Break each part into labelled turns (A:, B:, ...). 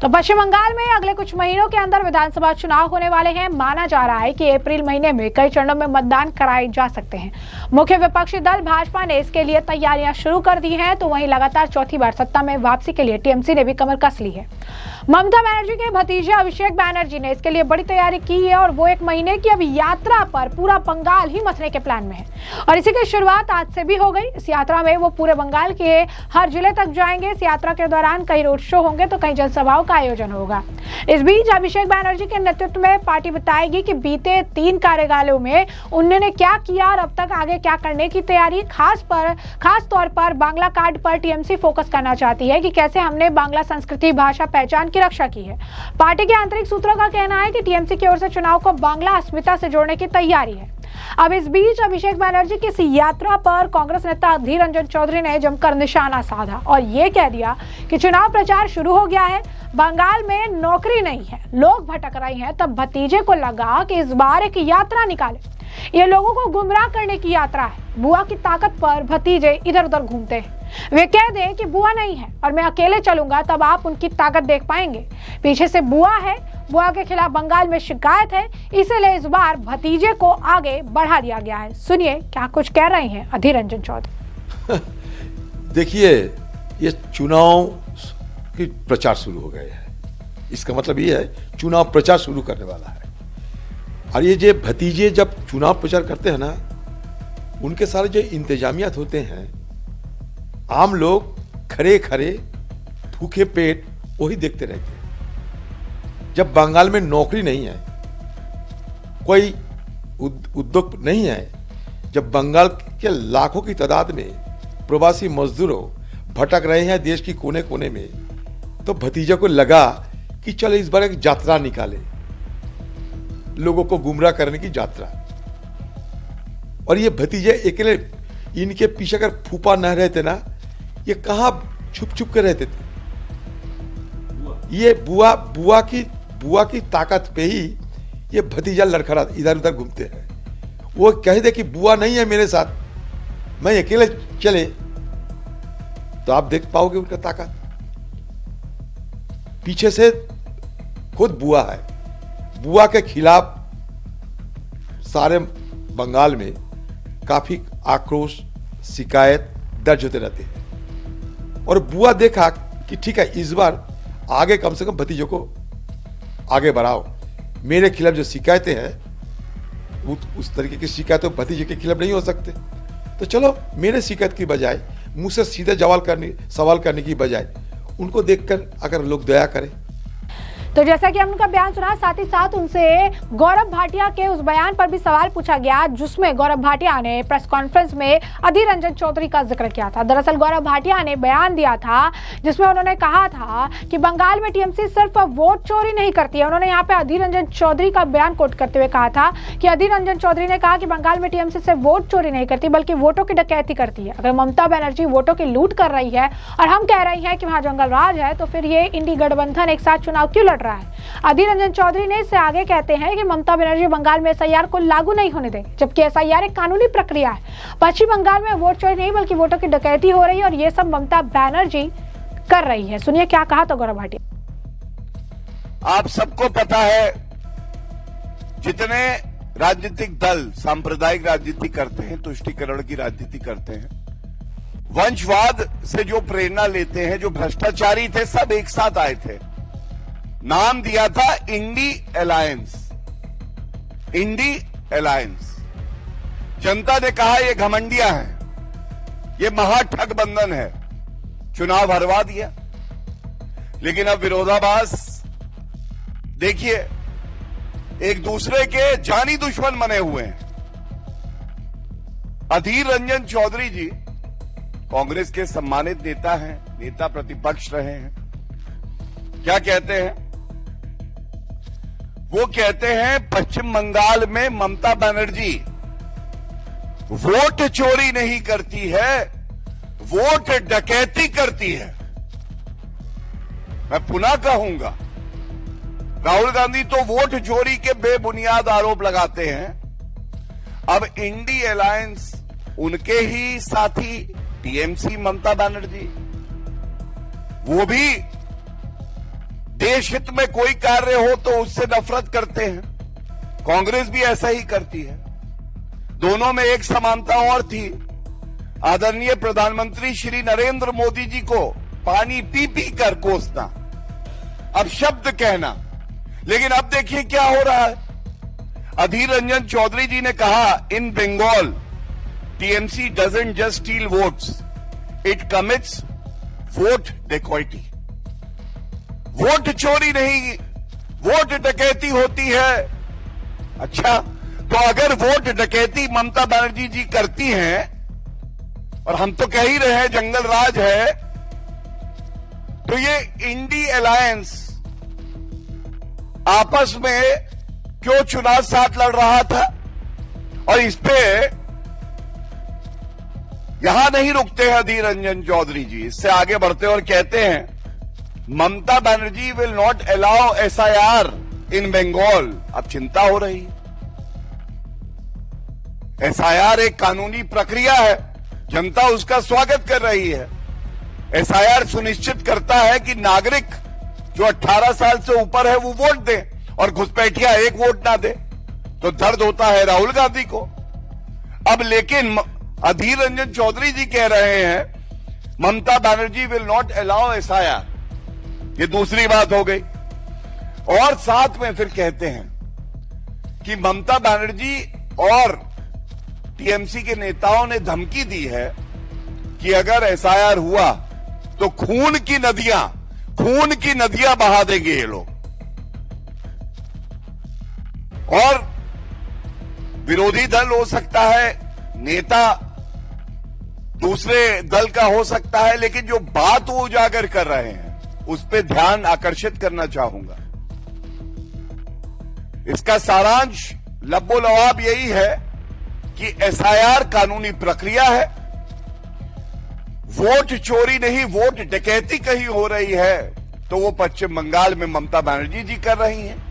A: तो पश्चिम बंगाल में अगले कुछ महीनों के अंदर विधानसभा चुनाव होने वाले हैं। माना जा रहा है कि अप्रैल महीने में कई चरणों में मतदान कराए जा सकते हैं। मुख्य विपक्षी दल भाजपा ने इसके लिए तैयारियां शुरू कर दी हैं, तो वहीं लगातार चौथी बार सत्ता में वापसी के लिए टीएमसी ने भी कमर कस ली है। ममता बनर्जी के भतीजे अभिषेक बनर्जी ने इसके लिए बड़ी तैयारी की है और वो एक महीने की अब यात्रा पर पूरा बंगाल ही मथने के प्लान में है और इसी की शुरुआत आज से भी हो गई। इस यात्रा में वो पूरे बंगाल के हर जिले तक जाएंगे। इस यात्रा के दौरान कई रोड शो होंगे तो कई जनसभाओं का आयोजन होगा। इस बीच अभिषेक बनर्जी के नेतृत्व में पार्टी बताएगी कि बीते 3 कार्यकालों में उन्होंने क्या किया और अब तक आगे क्या करने की तैयारी। खास तौर पर बांग्ला कार्ड पर टीएमसी फोकस करना चाहती है कि कैसे हमने बांग्ला संस्कृति, भाषा, पहचान की रक्षा की है। पार्टी के आंतरिक सूत्रों का कहना है कि टीएमसी की ओर से चुनाव को बांग्ला अस्मिता से जोड़ने की तैयारी है। अब इस बीच अभिषेक बनर्जी की इस यात्रा पर कांग्रेस नेता अधीर रंजन चौधरी ने जमकर निशाना साधा और ये कह दिया कि चुनाव प्रचार शुरू हो गया है, बंगाल में नौकरी नहीं है, लोग भटक रहे हैं। तब भतीजे को लगा कि इस बार एक यात्रा निकाले। ये लोगों को गुमराह करने की यात्रा है। बुआ की ताकत पर भतीजे इधर उधर घूमते हैं। वे कह दें कि बुआ नहीं है और मैं अकेले चलूंगा, तब आप उनकी ताकत देख पाएंगे। पीछे से बुआ है, बुआ के खिलाफ बंगाल में शिकायत है, इसलिए इस बार भतीजे को आगे बढ़ा दिया गया है। सुनिए क्या कुछ कह रहे हैं अधीर रंजन चौधरी।
B: देखिए, ये चुनाव की प्रचार शुरू हो गया है। इसका मतलब ये है चुनाव प्रचार शुरू करने वाला है। और ये जो भतीजे जब चुनाव प्रचार करते हैं ना, उनके सारे जो इंतजामियात होते हैं, आम लोग खड़े खड़े भूखे पेट वही देखते रहते हैं। जब बंगाल में नौकरी नहीं है, कोई उद्योग नहीं है, जब बंगाल के लाखों की तादाद में प्रवासी मजदूरों भटक रहे हैं देश की कोने कोने में, तो भतीजा को लगा कि चलो इस बार एक यात्रा निकाले, लोगों को गुमराह करने की यात्रा। और ये भतीजे अकेले, इनके पीछे अगर फूफा न रहते ना, ये कहां छुप छुप कर रहते थे। ये बुआ की ताकत पे ही ये भतीजा लड़खड़ा इधर उधर घूमते हैं। वो कह दे कि बुआ नहीं है मेरे साथ, मैं अकेले चले, तो आप देख पाओगे उनका ताकत। पीछे से खुद बुआ है। बुआ के खिलाफ सारे बंगाल में काफी आक्रोश, शिकायत दर्ज होते रहते हैं। और बुआ देखा कि ठीक है, इस बार आगे कम से कम भतीजों को आगे बढ़ाओ। मेरे खिलाफ जो शिकायतें हैं, उस तरीके की शिकायतें भतीजे के खिलाफ नहीं हो सकते, तो चलो मेरे शिकायत की बजाय, मुझसे सीधे सवाल करने की बजाय उनको देखकर अगर लोग दया करें।
A: तो जैसा कि हमने उनका बयान सुना, साथ ही साथ उनसे गौरव भाटिया के उस बयान पर भी सवाल पूछा गया जिसमें गौरव भाटिया ने प्रेस कॉन्फ्रेंस में अधीर रंजन चौधरी का जिक्र किया था। दरअसल गौरव भाटिया ने बयान दिया था जिसमें उन्होंने कहा था कि बंगाल में टीएमसी सिर्फ वोट चोरी नहीं करती है। उन्होंने यहाँ पे अधीर रंजन चौधरी का बयान कोट करते हुए कहा था कि अधीर रंजन चौधरी ने कहा कि बंगाल में टीएमसी सिर्फ वोट चोरी नहीं करती बल्कि वोटों की डकैती करती है। अगर ममता बनर्जी वोटों की लूट कर रही है और हम कह रही है कि वहां जंगल राज है, तो फिर ये इंडी गठबंधन एक साथ चुनाव क्यों लड़ रहा है। अधीर रंजन चौधरी ने इससे आगे कहते हैं कि ममता बनर्जी बंगाल में एसआईआर को लागू नहीं होने देंगे, जबकि एसआईआर एक कानूनी प्रक्रिया है। पश्चिम बंगाल में वोट चोरी नहीं बल्कि वोटों की डकैती हो रही है और ये सब ममता बनर्जी कर रही है। सुनिए क्या कहा तो गौरव भाटिया।
C: आप सबको पता है, जितने राजनीतिक दल सांप्रदायिक राजनीति करते हैं, तुष्टीकरण की राजनीति करते हैं, वंशवाद से जो प्रेरणा लेते हैं, जो भ्रष्टाचारी थे, सब एक साथ आए थे। नाम दिया था इंडी अलायंस। INDI alliance. जनता ने कहा ये घमंडिया है, ये महाठगबंधन है, चुनाव हरवा दिया। लेकिन अब विरोधाभास देखिए, एक दूसरे के जानी दुश्मन बने हुए हैं। अधीर रंजन चौधरी जी कांग्रेस के सम्मानित नेता हैं, नेता प्रतिपक्ष रहे हैं। क्या कहते हैं? वो कहते हैं पश्चिम बंगाल में ममता बनर्जी वोट चोरी नहीं करती है, वोट डकैती करती है। मैं पुनः कहूंगा, राहुल गांधी तो वोट चोरी के बेबुनियाद आरोप लगाते हैं। अब इंडी अलायंस उनके ही साथी टीएमसी ममता बनर्जी, वो भी देश हित में कोई कार्य हो तो उससे नफरत करते हैं। कांग्रेस भी ऐसा ही करती है। दोनों में एक समानता और थी, आदरणीय प्रधानमंत्री श्री नरेंद्र मोदी जी को पानी पी पी कर कोसना, अब शब्द कहना। लेकिन अब देखिए क्या हो रहा है। अधीर रंजन चौधरी जी ने कहा, in Bengal TMC doesn't just steal votes, it commits vote dacoity. Vote चोरी नहीं, वोट डकैती होती है। अच्छा, तो अगर वोट डकैती ममता बनर्जी जी करती हैं, और हम तो कह ही रहे हैं जंगल राज है, तो ये इंडी अलायंस आपस में क्यों चुनाव साथ लड़ रहा था? और इस पे यहां नहीं रुकते हैं अधीर रंजन चौधरी जी, इससे आगे बढ़ते और कहते हैं, Mamata Banerjee will not allow SIR in Bengal. अब चिंता हो रही है। एसआईआर एक कानूनी प्रक्रिया है, जनता उसका स्वागत कर रही है। एसआईआर सुनिश्चित करता है कि नागरिक जो 18 साल से ऊपर है वो वोट दे, और घुसपैठिया एक वोट ना दे। तो दर्द होता है राहुल गांधी को। अब लेकिन अधीर रंजन चौधरी जी कह रहे हैं, Mamata Banerjee will not allow SIR. ये दूसरी बात हो गई। और साथ में फिर कहते हैं कि ममता बनर्जी और टीएमसी के नेताओं ने धमकी दी है कि अगर एसआईआर हुआ तो खून की नदियां बहा देंगे ये लोग। और विरोधी दल हो सकता है, नेता दूसरे दल का हो सकता है, लेकिन जो बात वो उजागर कर रहे हैं उस पे ध्यान आकर्षित करना चाहूंगा। इसका सारांश लब्बो-लवाब यही है कि एसआईआर कानूनी प्रक्रिया है, वोट चोरी नहीं वोट डकैती कहीं हो रही है तो वो पश्चिम बंगाल में ममता बनर्जी जी कर रही हैं।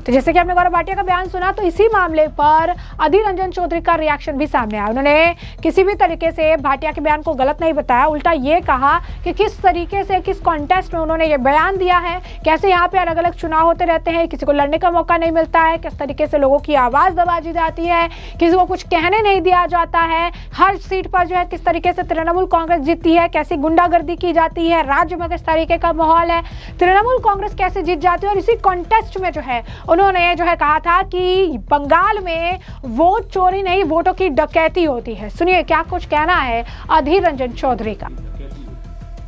A: तो जैसे कि आपने गौरव भाटिया का बयान सुना, तो इसी मामले पर अधीर रंजन चौधरी का रिएक्शन भी सामने आया। उन्होंने किसी भी तरीके से भाटिया के बयान को गलत नहीं बताया, उल्टा ये कहा कि किस तरीके से, किस कॉन्टेस्ट में उन्होंने ये बयान दिया है, कैसे यहाँ पे अलग अलग चुनाव होते रहते हैं, किसी को लड़ने का मौका नहीं मिलता है, किस तरीके से लोगों की आवाज दबा दी जाती है, किसी को कुछ कहने नहीं दिया जाता है, हर सीट पर जो है किस तरीके से तृणमूल कांग्रेस जीतती है, कैसी गुंडागर्दी की जाती है, राज्य में किस तरीके का माहौल है, तृणमूल कांग्रेस कैसे जीत जाती है। और इसी कॉन्टेस्ट में जो है उन्होंने जो है कहा था कि बंगाल में वोट चोरी नहीं वोटों की डकैती होती है। सुनिए क्या कुछ कहना है अधीर रंजन चौधरी का।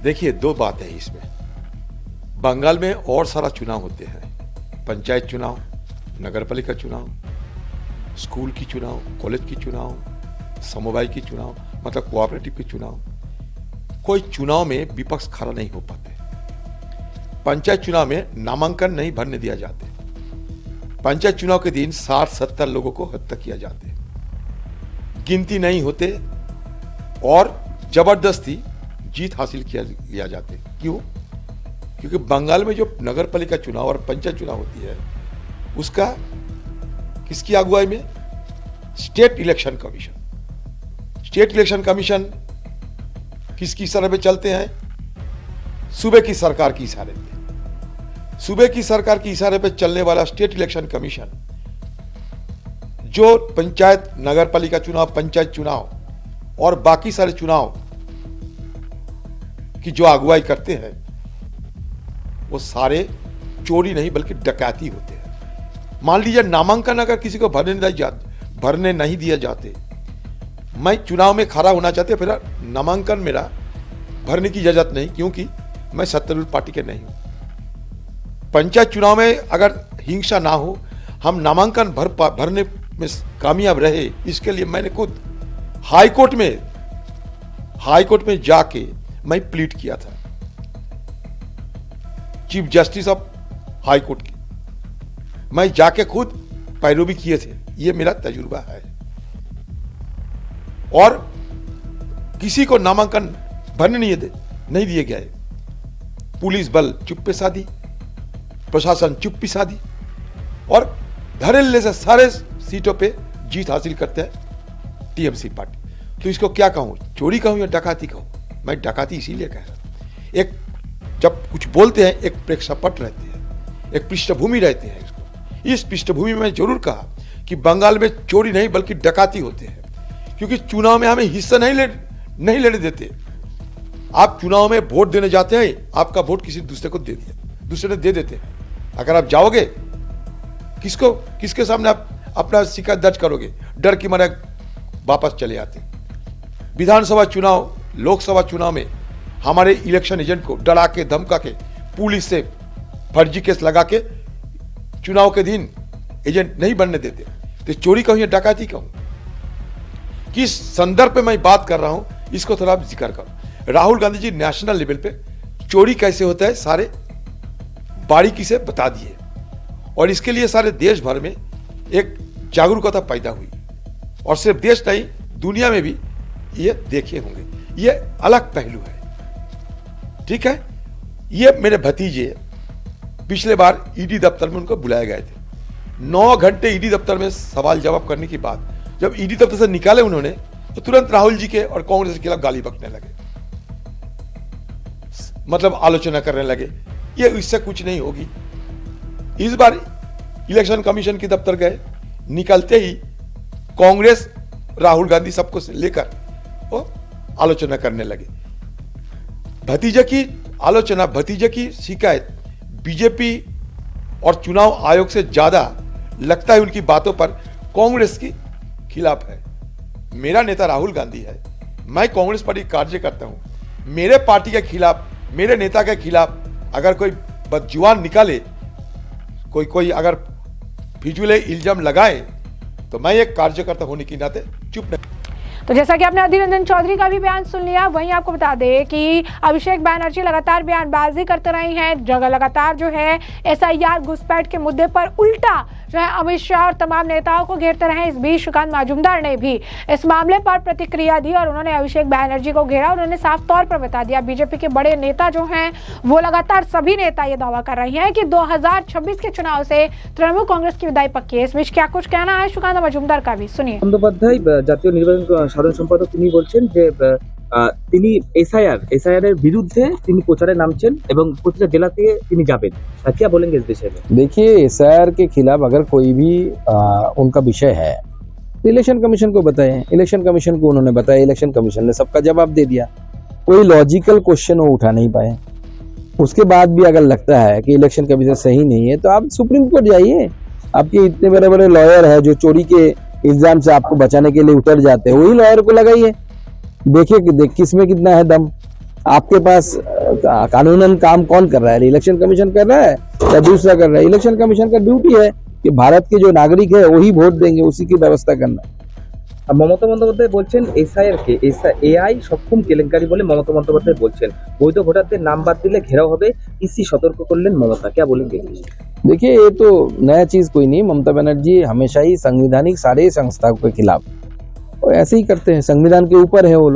B: देखिए, दो बातें हैं इसमें। बंगाल में और सारा चुनाव होते हैं, पंचायत चुनाव, नगरपालिका चुनाव, स्कूल की चुनाव, कॉलेज की चुनाव, समवाय की चुनाव, मतलब कोऑपरेटिव की चुनाव। कोई चुनाव में विपक्ष खड़ा नहीं हो पाते। पंचायत चुनाव में नामांकन नहीं भरने दिया जाते। पंचायत चुनाव के दिन 60-70 लोगों को हत्या किया जाते, गिनती नहीं होते और जबरदस्ती जीत हासिल किया लिया जाते। क्यों? क्योंकि बंगाल में जो नगरपालिका चुनाव और पंचायत चुनाव होती है उसका किसकी अगुवाई में? State election commission. State election commission किसकी इशारे पे चलते हैं? सूबे की सरकार की इशारे पे। सूबे की सरकार की इशारे पे चलने वाला स्टेट इलेक्शन कमीशन जो पंचायत, नगरपालिका चुनाव, पंचायत चुनाव और बाकी सारे चुनाव की जो अगुवाई करते हैं वो सारे चोरी नहीं बल्कि डकैती होते हैं। मान लीजिए नामांकन अगर किसी को भरने नहीं दिए जाते, मैं चुनाव में खड़ा होना चाहते, फिर नामांकन मेरा भरने की इजाजत नहीं, क्योंकि मैं सत्तारूढ़ पार्टी के नहीं हूं। पंचायत चुनाव में अगर हिंसा ना हो, हम नामांकन भरने में कामयाब रहे, इसके लिए मैंने खुद हाईकोर्ट में जाके मैं प्लीड किया था, चीफ जस्टिस ऑफ हाईकोर्ट की मैं जाके खुद पैरवी किए थे। ये मेरा तजुर्बा है। और किसी को नामांकन भरने नहीं दिए गए। पुलिस बल चुप्पे साधी, प्रशासन चुप्पी साधी और धड़ल्ले से सारे सीटों पे जीत हासिल करते हैं टीएमसी पार्टी। तो इसको क्या कहूं, चोरी कहूं या डकैती कहूं? मैं डकैती इसीलिए कह रहा हूं। एक जब कुछ बोलते हैं एक प्रेक्षापट रहती है, एक पृष्ठभूमि रहती है। इसको इस पृष्ठभूमि में जरूर कहा कि बंगाल में चोरी नहीं बल्कि डकाती होते हैं, क्योंकि चुनाव में हमें हिस्सा नहीं लेने देते। आप चुनाव में वोट देने जाते हैं, आपका वोट किसी दूसरे को दे दिया, दूसरे ने दे देते हैं। अगर आप जाओगे किसके सामने आप अपना शिकायत दर्ज करोगे? डर की मारे वापस चले आते। विधानसभा चुनाव, लोकसभा चुनाव में हमारे इलेक्शन एजेंट को डरा के धमका के पुलिस से फर्जी केस लगा के चुनाव के दिन एजेंट नहीं बनने देते। तो चोरी कहूं या डकैती कहूं, किस संदर्भ पे मैं बात कर रहा हूं, इसको थोड़ा आप जिक्र करो। राहुल गांधी जी नेशनल लेवल पे चोरी कैसे होता है सारे बारीकी से बता दिए, और इसके लिए सारे देश भर में एक जागरूकता पैदा हुई, और सिर्फ देश नहीं दुनिया में भी ये देखे होंगे। ये अलग पहलू है, ठीक है। ये मेरे भतीजे पिछले बार ईडी दफ्तर में उनको बुलाए गए थे। 9 घंटे ईडी दफ्तर में सवाल जवाब करने के बाद जब ईडी दफ्तर से निकाले उन्होंने, तो तुरंत राहुल जी के और कांग्रेस के खिलाफ गाली बकने लगे, मतलब आलोचना करने लगे। ये इससे कुछ नहीं होगी। इस बार इलेक्शन कमीशन के दफ्तर गए, निकलते ही कांग्रेस राहुल गांधी सबको लेकर वो आलोचना करने लगे। भतीजे की आलोचना, भतीजे की शिकायत बीजेपी और चुनाव आयोग से ज्यादा लगता है उनकी बातों पर कांग्रेस की खिलाफ है। मेरा नेता राहुल गांधी है, मैं कांग्रेस पार्टी कार्य करता हूं। मेरे पार्टी के खिलाफ, मेरे नेता के खिलाफ अगर कोई बदजुबान निकाले, कोई अगर फिजूल इल्जाम लगाए, तो मैं एक कार्यकर्ता होने के नाते चुप नहीं।
A: तो जैसा कि आपने अधीर रंजन चौधरी का भी बयान सुन लिया, वहीं आपको बता दें कि अभिषेक बैनर्जी लगातार बयानबाजी करते रहे हैं। जगह लगातार जो है SIR घुसपैठ के मुद्दे पर उल्टा जो है अमित शाह और तमाम नेताओं को घेरते रहे। इस बीच श्रीकांत मजूमदार ने भी इस मामले पर प्रतिक्रिया दी और उन्होंने अभिषेक बैनर्जी को घेरा। उन्होंने साफ तौर पर बता दिया, बीजेपी के बड़े नेता जो हैं वो लगातार सभी नेता ये दावा कर रहे हैं कि 2026 के चुनाव से तृणमूल कांग्रेस की विदाई पक्की है। इस बीच क्या कुछ कहना है श्रीकांत मजूमदार का भी सुनिए।
D: বন্দ্যোপাধ্যায় জাতীয় নির্বাচন সাধারণ সম্পাদক তিনি বলছেন যে তিনি এসআইআর এর বিরুদ্ধে তিনি প্রচারে নামছেন এবং প্রতিটা জেলা থেকে তিনি যাবেন। क्या बोलेंगे इस विषय में?
E: देखिए, एसआईआर के खिलाफ अगर कोई भी उनका विषय है तो इलेक्शन कमीशन को बताएं। इलेक्शन कमीशन को उन्होंने बताया, इलेक्शन कमीशन ने सबका जवाब दे दिया। कोई लॉजिकल क्वेश्चन वो उठा नहीं पाए। उसके बाद भी अगर लगता है कि इलेक्शन कमीशन सही नहीं है तो आप सुप्रीम कोर्ट जाइए। आपके इतने बड़े बड़े लॉयर है जो चोरी के इल्जाम से आपको बचाने के लिए उतर जाते हैं, वही लॉयर को लगाइए, देखिए कि किसमें कितना है दम। आपके पास कानूनन काम कौन कर रहा है? इलेक्शन कमीशन कर रहा है या दूसरा कर रहा है? इलेक्शन कमीशन का ड्यूटी है कि भारत के जो नागरिक है वही वोट देंगे, उसी की व्यवस्था करना।
D: মমতা বন্দ্যোপাধ্যায় বলছেন এআই সক্ষম কেলেঙ্কারি বলে মমতা বন্দ্যোপাধ্যায় বলছেন। বৈধ ভোটারদের নাম বাদ দিলে ঘেরাও হবে, ইসি সতর্ক করলেন মমতা। क्या बोलेंगे?
E: देखिए, ये तो नया चीज कोई नहीं। ममता बनर्जी हमेशा ही संवैधानिक सारे संस्थाओं के खिलाफ और ऐसे ही करते हैं। संविधान के ऊपर है वो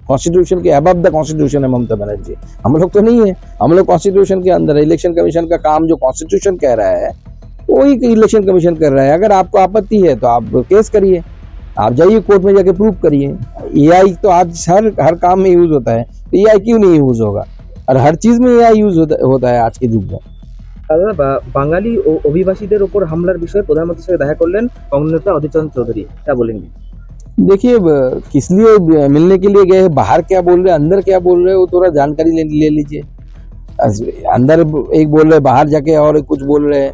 E: कॉन्स्टिट्यूशन के अबव द कॉन्स्टिट्यूशन है ममता बनर्जी। हम लोग तो नहीं है, हम लोग कॉन्स्टिट्यूशन के अंदर है। इलेक्शन कमीशन का काम जो कॉन्स्टिट्यूशन कह रहा है वही इलेक्शन कमीशन कर रहा है। अगर आपको आपत्ति है तो आप केस करिए, आप जाइए कोर्ट में जाके प्रूव करिए। एआई तो आज हर काम में यूज होता है, तो एआई क्यों नहीं यूज होगा? और हर चीज में एआई यूज होता है आज के युग में।
D: বাঙালি ও অভিবাসীদের উপর হামলার বিষয়ে প্রধানমন্ত্রীর সাথে দেখা করলেন কংগ্রেস নেতা অধীর চন্দ্র চৌধুরী। क्या बोलेंगे?
E: देखिए, किस लिए मिलने के लिए गए, बाहर क्या बोल रहे, अंदर क्या बोल रहे, वो थोड़ा जानकारी ले लीजिए। अंदर एक बोल रहे, बाहर जाके और कुछ बोल रहे हैं,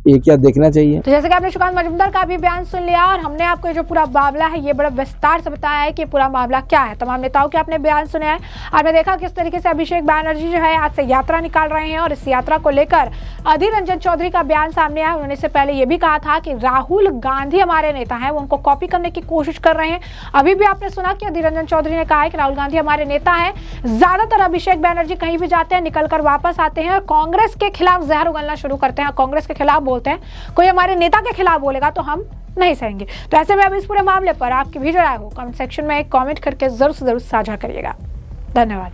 E: ये क्या देखना चाहिए।
A: तो जैसे कि आपने श्रीकांत मजूमदार का भी बयान सुन लिया और हमने आपको जो पूरा मामला है ये बड़ा विस्तार से बताया है कि पूरा मामला क्या है। तमाम नेताओं के आपने बयान सुने हैं। आपने देखा किस तरीके से अभिषेक बैनर्जी जो है आज से यात्रा निकाल रहे हैं और इस यात्रा को लेकर अधीर रंजन चौधरी का बयान सामने आया। उन्होंने इससे पहले ये भी कहा था कि राहुल गांधी हमारे नेता हैं, वो उनको कॉपी करने की कोशिश कर रहे हैं। अभी भी आपने सुना कि अधीर रंजन चौधरी ने कहा है कि राहुल गांधी हमारे नेता है। ज्यादातर अभिषेक बैनर्जी कहीं भी जाते हैं, निकलकर वापस आते हैं और कांग्रेस के खिलाफ जहर उगलना शुरू करते हैं, कांग्रेस के खिलाफ बोलते हैं। कोई हमारे नेता के खिलाफ बोलेगा तो हम नहीं सहेंगे। तो ऐसे में अब इस पूरे मामले पर आपकी भी जो राय हो कमेंट सेक्शन में एक कमेंट करके जरूर से जरूर साझा करिएगा। धन्यवाद।